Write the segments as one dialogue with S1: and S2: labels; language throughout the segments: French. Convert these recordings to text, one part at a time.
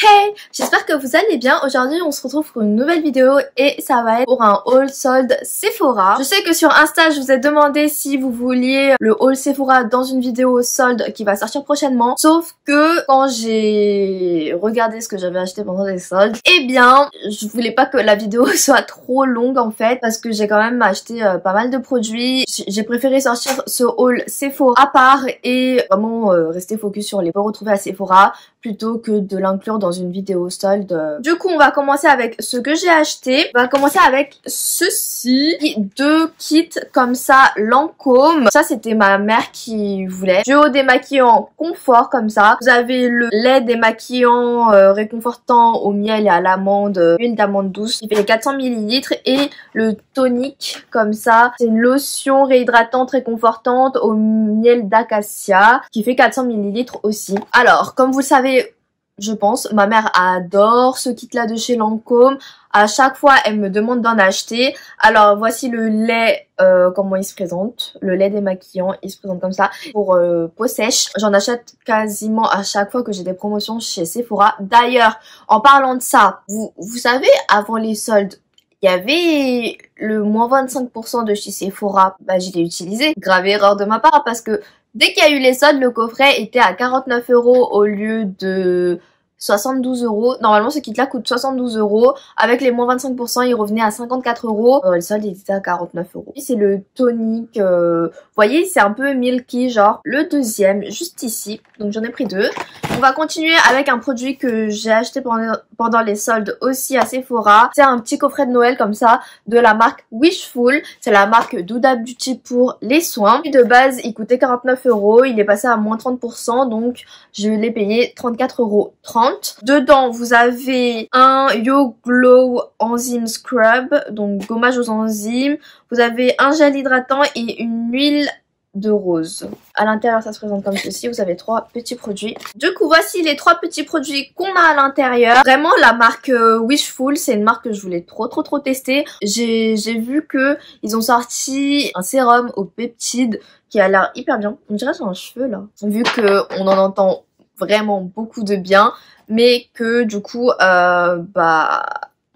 S1: Hey, j'espère que vous allez bien. Aujourd'hui on se retrouve pour une nouvelle vidéo et ça va être pour un haul solde Sephora. Je sais que sur Insta je vous ai demandé si vous vouliez le haul Sephora dans une vidéo solde qui va sortir prochainement. Sauf que quand j'ai regardé ce que j'avais acheté pendant les soldes, eh bien je voulais pas que la vidéo soit trop longue en fait, parce que j'ai quand même acheté pas mal de produits. J'ai préféré sortir ce haul Sephora à part et vraiment rester focus sur les points retrouvés à Sephora plutôt que de l'inclure dans une vidéo solde. Du coup, on va commencer avec ce que j'ai acheté. On va commencer avec ceci. Deux kits comme ça, Lancôme. Ça, c'était ma mère qui voulait. Duo démaquillant confort comme ça. Vous avez le lait démaquillant réconfortant au miel et à l'amande, huile d'amande douce qui fait 400 ml et le tonique comme ça. C'est une lotion réhydratante réconfortante au miel d'acacia qui fait 400 ml aussi. Alors, comme vous le savez, je pense, ma mère adore ce kit là de chez Lancôme. À chaque fois elle me demande d'en acheter. Alors voici le lait, comment il se présente. Le lait démaquillant, il se présente comme ça. Pour peau sèche, j'en achète quasiment à chaque fois que j'ai des promotions chez Sephora. D'ailleurs, en parlant de ça, vous savez, avant les soldes, il y avait le moins 25% de chez Sephora. Bah, je l'ai utilisé. Grave erreur de ma part parce que dès qu'il y a eu les soldes, le coffret était à 49 € au lieu de 72 €. Normalement, ce kit-là coûte 72 €. Avec les moins 25%, il revenait à 54 €. Le solde, il était à 49 €. C'est le tonique. Vous voyez, c'est un peu milky, genre. Le deuxième, juste ici. Donc, j'en ai pris deux. On va continuer avec un produit que j'ai acheté pendant les soldes aussi à Sephora. C'est un petit coffret de Noël comme ça, de la marque Wishful. C'est la marque Douda Beauty pour les soins. De base, il coûtait 49 €. Il est passé à moins 30%. Donc, je l'ai payé 34,30 €. Dedans, vous avez un Yo Glow Enzyme Scrub, donc gommage aux enzymes. Vous avez un gel hydratant et une huile de rose. À l'intérieur, ça se présente comme ceci. Vous avez trois petits produits. Du coup, voici les trois petits produits qu'on a à l'intérieur. Vraiment, la marque Wishful, c'est une marque que je voulais trop tester. J'ai vu que ils ont sorti un sérum aux peptides qui a l'air hyper bien. On dirait que c'est un cheveu là. Vu que on en entend vraiment beaucoup de bien, mais que du coup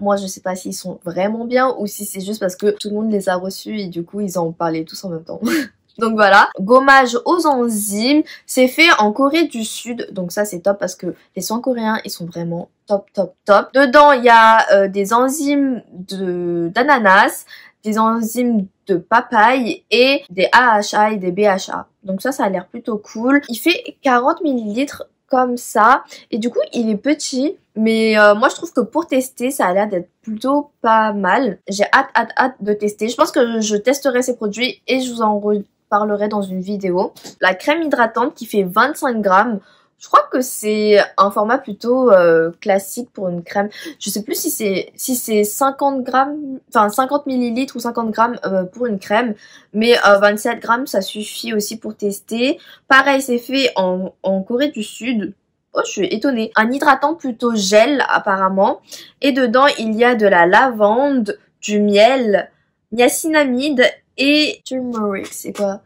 S1: moi je sais pas s'ils sont vraiment bien ou si c'est juste parce que tout le monde les a reçus et du coup ils en parlaient tous en même temps. Donc voilà, gommage aux enzymes, c'est fait en Corée du Sud, donc ça c'est top parce que les soins coréens ils sont vraiment top. Dedans il y a des enzymes d'ananas, des enzymes de papaye et des AHA et des BHA. Donc ça a l'air plutôt cool. Il fait 40 ml comme ça et du coup il est petit, mais moi je trouve que pour tester ça a l'air d'être plutôt pas mal. J'ai hâte de tester. Je pense que je testerai ces produits et je vous en reparlerai dans une vidéo. La crème hydratante qui fait 25 grammes. Je crois que c'est un format plutôt classique pour une crème. Je sais plus si c'est 50 grammes, enfin 50 ml ou 50 grammes pour une crème. Mais 27 grammes, ça suffit aussi pour tester. Pareil, c'est fait en Corée du Sud. Oh, je suis étonnée. Un hydratant plutôt gel apparemment. Et dedans, il y a de la lavande, du miel, niacinamide et turmeric. C'est quoi?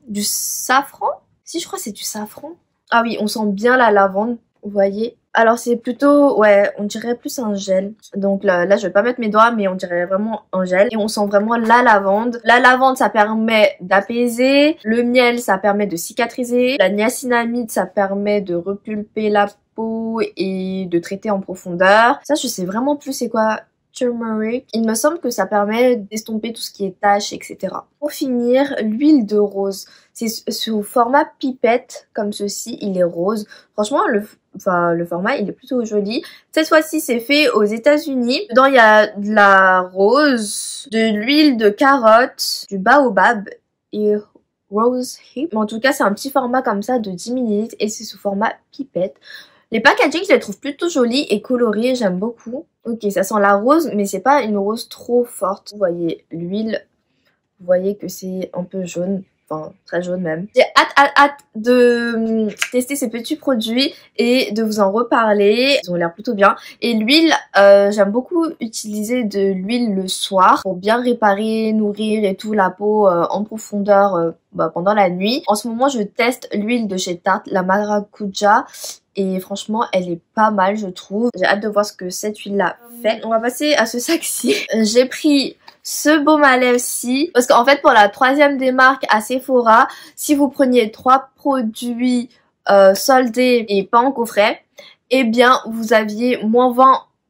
S1: Du safran? Si, je crois que c'est du safran. Ah oui, on sent bien la lavande, vous voyez. Alors c'est plutôt, ouais, on dirait plus un gel. Donc là je vais pas mettre mes doigts, mais on dirait vraiment un gel. Et on sent vraiment la lavande. La lavande, ça permet d'apaiser. Le miel, ça permet de cicatriser. La niacinamide, ça permet de repulper la peau et de traiter en profondeur. Ça, je sais vraiment plus c'est quoi turmeric. Il me semble que ça permet d'estomper tout ce qui est taches, etc. Pour finir, l'huile de rose. C'est sous format pipette, comme ceci, il est rose. Franchement, le format, il est plutôt joli. Cette fois-ci, c'est fait aux États-Unis. Dedans, il y a de la rose, de l'huile de carotte, du baobab et rose hip. Mais en tout cas, c'est un petit format comme ça de 10 ml et c'est sous format pipette. Les packaging, je les trouve plutôt jolis et colorés, j'aime beaucoup. Ok, ça sent la rose, mais c'est pas une rose trop forte. Vous voyez l'huile, vous voyez que c'est un peu jaune, enfin très jaune même. J'ai hâte de tester ces petits produits et de vous en reparler. Ils ont l'air plutôt bien. Et l'huile, j'aime beaucoup utiliser de l'huile le soir pour bien réparer, nourrir et tout la peau en profondeur pendant la nuit. En ce moment, je teste l'huile de chez Tarte, la Maracuja. et franchement elle est pas mal je trouve. J'ai hâte de voir ce que cette huile là fait. On va passer à ce sac-ci. J'ai pris ce baume à lèvres-ci parce qu'en fait pour la troisième des marques à Sephora, si vous preniez 3 produits soldés et pas en coffret, eh bien vous aviez moins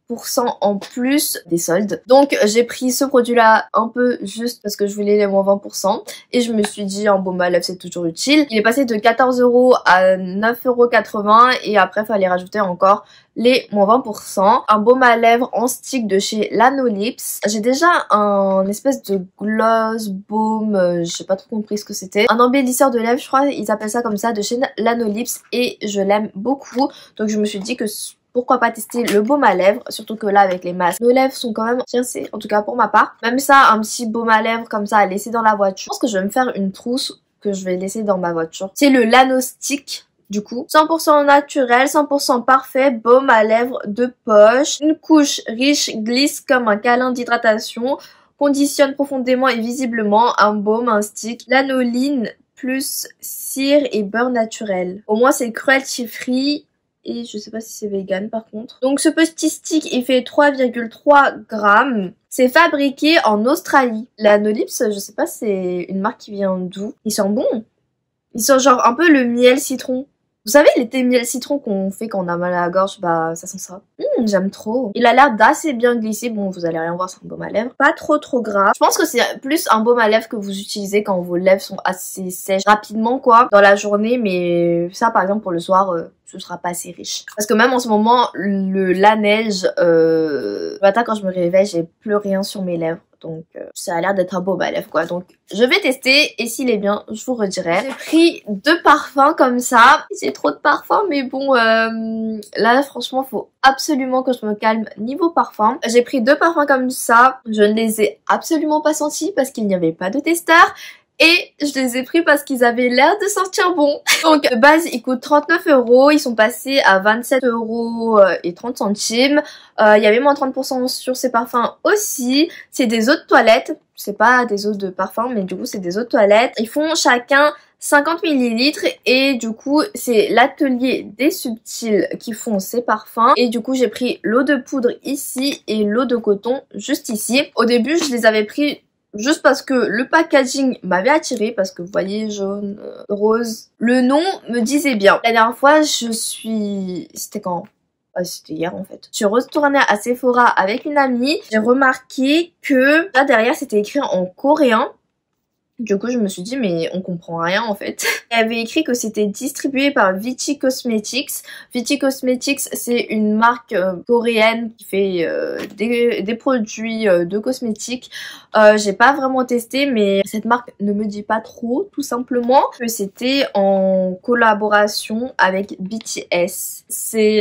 S1: 20% en plus des soldes. Donc j'ai pris ce produit là un peu juste parce que je voulais les moins 20% et je me suis dit un baume à lèvres c'est toujours utile. Il est passé de 14 € à 9,80 € et après il fallait rajouter encore les moins 20%. Un baume à lèvres en stick de chez Lanolips. J'ai déjà un espèce de gloss baume, j'ai pas trop compris ce que c'était. Un embellisseur de lèvres, je crois ils appellent ça comme ça, de chez Lanolips et je l'aime beaucoup. Donc je me suis dit que pourquoi pas tester le baume à lèvres, surtout que là avec les masques, nos lèvres sont quand même rincées, en tout cas pour ma part. Même ça, un petit baume à lèvres comme ça à laisser dans la voiture. Je pense que je vais me faire une trousse que je vais laisser dans ma voiture. C'est le Lano Stick. Du coup, 100% naturel, 100% parfait, baume à lèvres de poche. Une couche riche glisse comme un câlin d'hydratation, conditionne profondément et visiblement un baume, un stick, lanoline plus cire et beurre naturel. Au moins c'est cruelty free. Et je sais pas si c'est vegan par contre. Donc ce petit stick il fait 3,3 grammes. C'est fabriqué en Australie. Lanolips, je sais pas c'est une marque qui vient d'où. Ils sont bons. Ils sont genre un peu le miel citron. Vous savez les thés miel citron qu'on fait quand on a mal à la gorge, bah ça sent ça. J'aime trop. Il a l'air d'assez bien glissé. Bon vous allez rien voir, c'est un baume à lèvres. Pas trop gras. Je pense que c'est plus un baume à lèvres que vous utilisez quand vos lèvres sont assez sèches rapidement quoi dans la journée. Mais ça par exemple pour le soir ce sera pas assez riche. Parce que même en ce moment la neige, le matin quand je me réveille j'ai plus rien sur mes lèvres. Donc ça a l'air d'être un baume à lèvres quoi. Donc je vais tester et s'il est bien je vous redirai. J'ai pris 2 parfums comme ça. C'est trop de parfums mais bon là franchement faut absolument que je me calme niveau parfum. J'ai pris 2 parfums comme ça. Je ne les ai absolument pas sentis parce qu'il n'y avait pas de testeur. Et je les ai pris parce qu'ils avaient l'air de sentir bon. Donc de base ils coûtent 39 €. Ils sont passés à 27,30 €. Il y avait moins 30% sur ces parfums aussi. C'est des eaux de toilette. C'est pas des eaux de parfum mais du coup c'est des eaux de toilette. Ils font chacun 50 ml et du coup c'est l'atelier des subtils qui font ces parfums. Et du coup j'ai pris l'eau de poudre ici et l'eau de coton juste ici. Au début je les avais pris juste parce que le packaging m'avait attiré parce que vous voyez jaune, rose. Le nom me disait bien. La dernière fois c'était quand? C'était hier en fait. Je suis retournée à Sephora avec une amie. J'ai remarqué que là derrière c'était écrit en coréen. Du coup, je me suis dit, mais on comprend rien en fait. Il y avait écrit que c'était distribué par Vichy Cosmetics. Vichy Cosmetics, c'est une marque coréenne qui fait des produits de cosmétiques. J'ai pas vraiment testé, mais cette marque ne me dit pas trop, tout simplement. Que c'était en collaboration avec BTS. C'est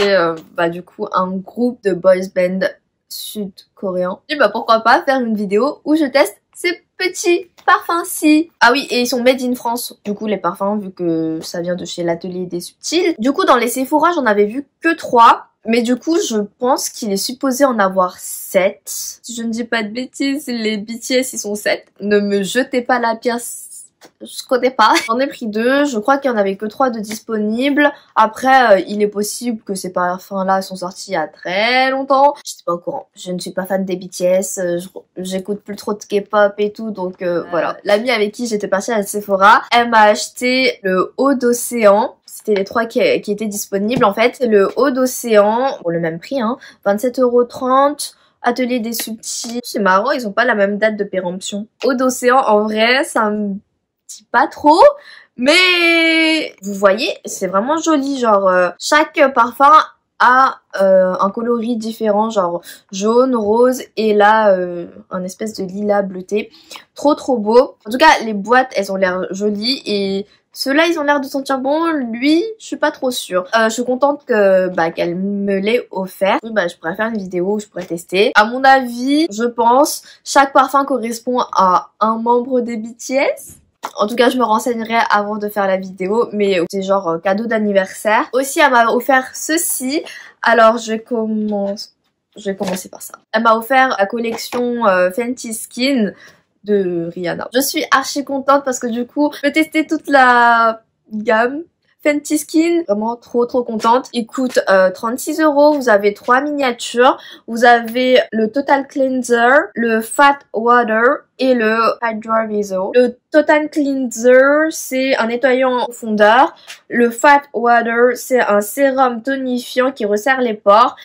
S1: du coup un groupe de boys band sud-coréen. Et bah pourquoi pas faire une vidéo où je teste ces petits parfums-ci. Ah oui, et ils sont made in France. Du coup, les parfums, vu que ça vient de chez l'atelier des subtils. Du coup, dans les Sephora, j'en avais vu que 3. Mais du coup, je pense qu'il est supposé en avoir 7. Si je ne dis pas de bêtises, les BTS, ils sont 7. Ne me jetez pas la pierre, je connais pas. J'en ai pris 2, je crois qu'il y en avait que 3 de disponibles. Après, il est possible que ces parfums-là sont sortis il y a très longtemps. Je suis pas au courant. Je ne suis pas fan des BTS, j'écoute plus trop de K-pop et tout, donc voilà. L'amie avec qui j'étais partie à Sephora, elle m'a acheté le haut d'océan. C'était les 3 qui étaient disponibles en fait. Le haut d'océan, pour le même prix, hein, 27,30 €. Atelier des subtils. C'est marrant, ils ont pas la même date de péremption. Eau d'océan, en vrai, ça me dit pas trop. Mais vous voyez, c'est vraiment joli. Genre, chaque parfum a un coloris différent. Genre jaune, rose et là, un espèce de lilas bleuté. Trop beau. En tout cas, les boîtes, elles ont l'air jolies et ceux-là, ils ont l'air de sentir bon. Lui, je suis pas trop sûre. Je suis contente qu'elle me l'ait offert. Oui, je pourrais faire une vidéo où je pourrais tester. À mon avis, je pense, chaque parfum correspond à un membre des BTS. En tout cas, je me renseignerai avant de faire la vidéo, mais c'est genre cadeau d'anniversaire. Aussi, elle m'a offert ceci. Alors, je vais commencer par ça. Elle m'a offert la collection Fenty Skin de Rihanna. Je suis archi contente parce que du coup, je vais tester toute la gamme. Fenty Skin. Vraiment trop contente. Il coûte 36 €. Vous avez 3 miniatures. Vous avez le Total Cleanser, le Fat Water et le Hydra Viso. Le Total Cleanser, c'est un nettoyant en profondeur. Le Fat Water, c'est un sérum tonifiant qui resserre les pores.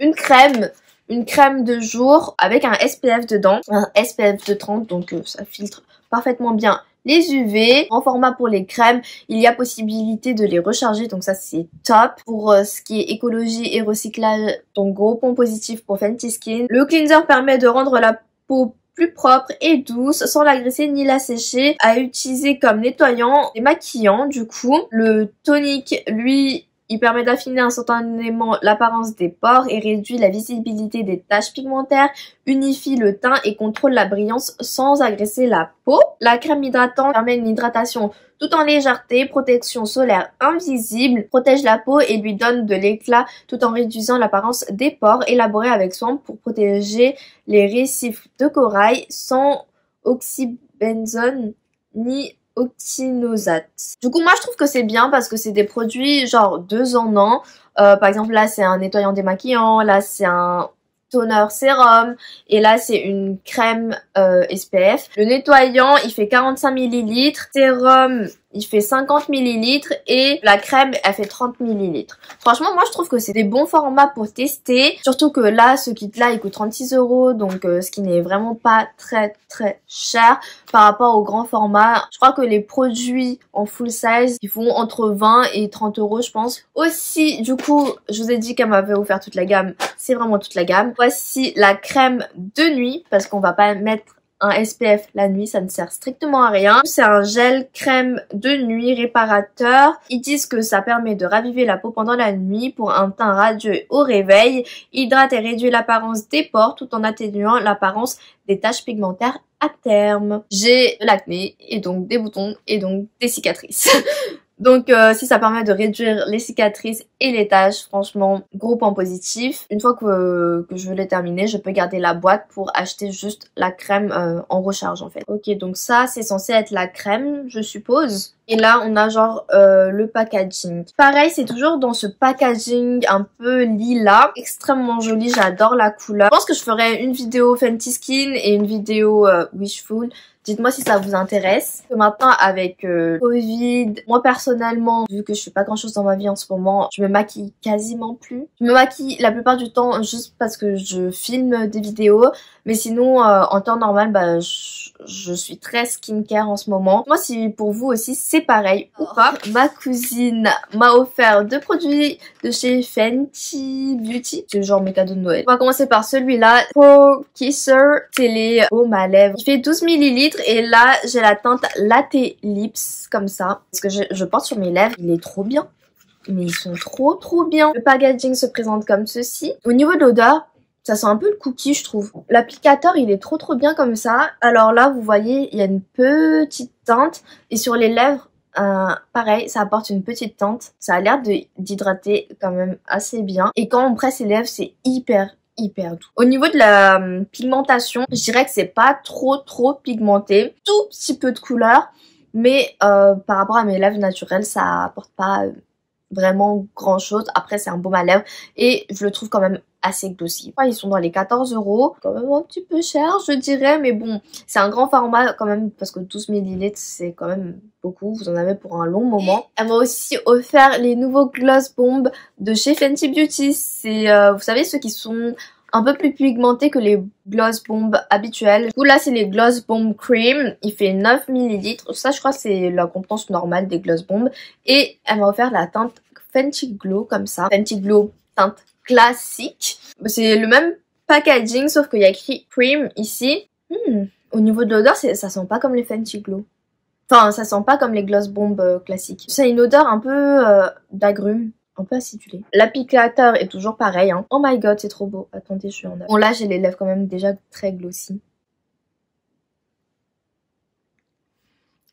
S1: Une crème de jour avec un SPF dedans. Un SPF de 30, donc ça filtre parfaitement bien les UV. En format pour les crèmes, il y a possibilité de les recharger, donc ça c'est top. Pour ce qui est écologie et recyclage, donc gros point positif pour Fenty Skin. Le cleanser permet de rendre la peau plus propre et douce sans la graisser ni la sécher, à utiliser comme nettoyant et maquillant. Du coup, le tonique, lui, il permet d'affiner instantanément l'apparence des pores et réduit la visibilité des taches pigmentaires, unifie le teint et contrôle la brillance sans agresser la peau. La crème hydratante permet une hydratation tout en légèreté, protection solaire invisible, protège la peau et lui donne de l'éclat tout en réduisant l'apparence des pores, élaborée avec soin pour protéger les récifs de corail sans oxybenzone ni octinoxate. Du coup, moi je trouve que c'est bien parce que c'est des produits genre 2 en 1. Par exemple, là c'est un nettoyant démaquillant, là c'est un toner sérum et là c'est une crème SPF. Le nettoyant il fait 45 ml, sérum il fait 50 ml et la crème elle fait 30 ml. Franchement moi je trouve que c'est des bons formats pour tester, surtout que là ce kit là il coûte 36 €, donc ce qui n'est vraiment pas très cher par rapport au grand format. Je crois que les produits en full size ils font entre 20 et 30 € je pense. Aussi du coup je vous ai dit qu'elle m'avait offert toute la gamme, c'est vraiment toute la gamme. Voici la crème de nuit parce qu'on va pas mettre un SPF la nuit, ça ne sert strictement à rien. C'est un gel crème de nuit réparateur. Ils disent que ça permet de raviver la peau pendant la nuit pour un teint radieux au réveil, hydrate et réduit l'apparence des pores tout en atténuant l'apparence des taches pigmentaires à terme. J'ai de l'acné et donc des boutons et donc des cicatrices. Donc si ça permet de réduire les cicatrices et les taches, franchement, gros point positif. Une fois que je l'ai terminé, je peux garder la boîte pour acheter juste la crème en recharge en fait. Ok, donc ça c'est censé être la crème, je suppose. Et là on a genre le packaging. Pareil, c'est toujours dans ce packaging un peu lilas, extrêmement joli, j'adore la couleur. Je pense que je ferai une vidéo Fenty Skin et une vidéo Wishful. Dites-moi si ça vous intéresse. Maintenant avec Covid, moi personnellement, vu que je fais pas grand chose dans ma vie en ce moment, je me maquille quasiment plus. Je me maquille la plupart du temps juste parce que je filme des vidéos. Mais sinon, en temps normal, bah, je suis très skincare en ce moment. Moi, si pour vous aussi c'est pareil ou pas. Ma cousine m'a offert 2 produits de chez Fenty Beauty. C'est genre mes cadeaux de Noël. On va commencer par celui-là. Pro Kisser, c'est les baumes à lèvres. Il fait 12 ml et là, j'ai la teinte Latte Lips comme ça. Parce que je porte sur mes lèvres. Il est trop bien. Mais ils sont trop bien. Le packaging se présente comme ceci. Au niveau de l'odeur, ça sent un peu le cookie, je trouve. L'applicateur, il est trop bien comme ça. Alors là, vous voyez, il y a une petite teinte. Et sur les lèvres, pareil, ça apporte une petite teinte. Ça a l'air d'hydrater quand même assez bien. Et quand on presse les lèvres, c'est hyper doux. Au niveau de la pigmentation, je dirais que c'est pas trop pigmenté. Tout petit peu de couleur. Mais par rapport à mes lèvres naturelles, ça apporte pas vraiment grand chose. Après c'est un baume à lèvres et je le trouve quand même assez glossy. Ils sont dans les 14 €, quand même un petit peu cher je dirais, mais bon c'est un grand format quand même parce que 12 ml c'est quand même beaucoup, vous en avez pour un long moment. Elle m'a aussi offert les nouveaux Gloss Bomb de chez Fenty Beauty. C'est vous savez ceux qui sont un peu plus pigmentés que les Gloss Bomb habituels. Du coup là c'est les Gloss Bomb Cream, il fait 9 ml. Ça je crois c'est la contenance normale des Gloss Bomb. Et elle m'a offert la teinte Fenty Glow comme ça. Fenty Glow teinte classique. C'est le même packaging sauf qu'il y a écrit Cream ici. Au niveau de l'odeur ça sent pas comme les Fenty Glow. Enfin ça sent pas comme les Gloss Bomb classiques. Ça a une odeur un peu d'agrumes. Un peu acidulé. L'applicateur est toujours pareil. Hein. Oh my god, c'est trop beau. Attendez, je suis en œuvre. Bon, là, j'ai les lèvres quand même déjà très glossy.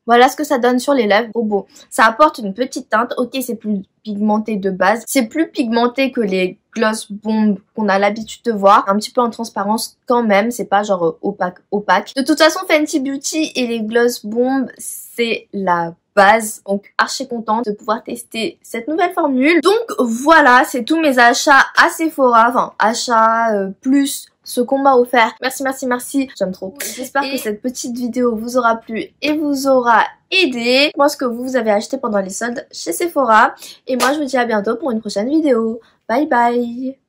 S1: Voilà ce que ça donne sur les lèvres. Trop beau. Ça apporte une petite teinte. Ok, c'est plus pigmenté de base. C'est plus pigmenté que les Gloss Bomb qu'on a l'habitude de voir. Un petit peu en transparence quand même. C'est pas genre opaque. De toute façon, Fenty Beauty et les Gloss Bomb, c'est la base. Donc archi contente de pouvoir tester cette nouvelle formule. Donc voilà, c'est tous mes achats à Sephora, enfin achats plus ce qu'on m'a offert. Merci, merci, merci, j'aime trop. J'espère que cette petite vidéo vous aura plu et vous aura aidé. Moi, ce que vous avez acheté pendant les soldes chez Sephora. Et moi, je vous dis à bientôt pour une prochaine vidéo. Bye bye.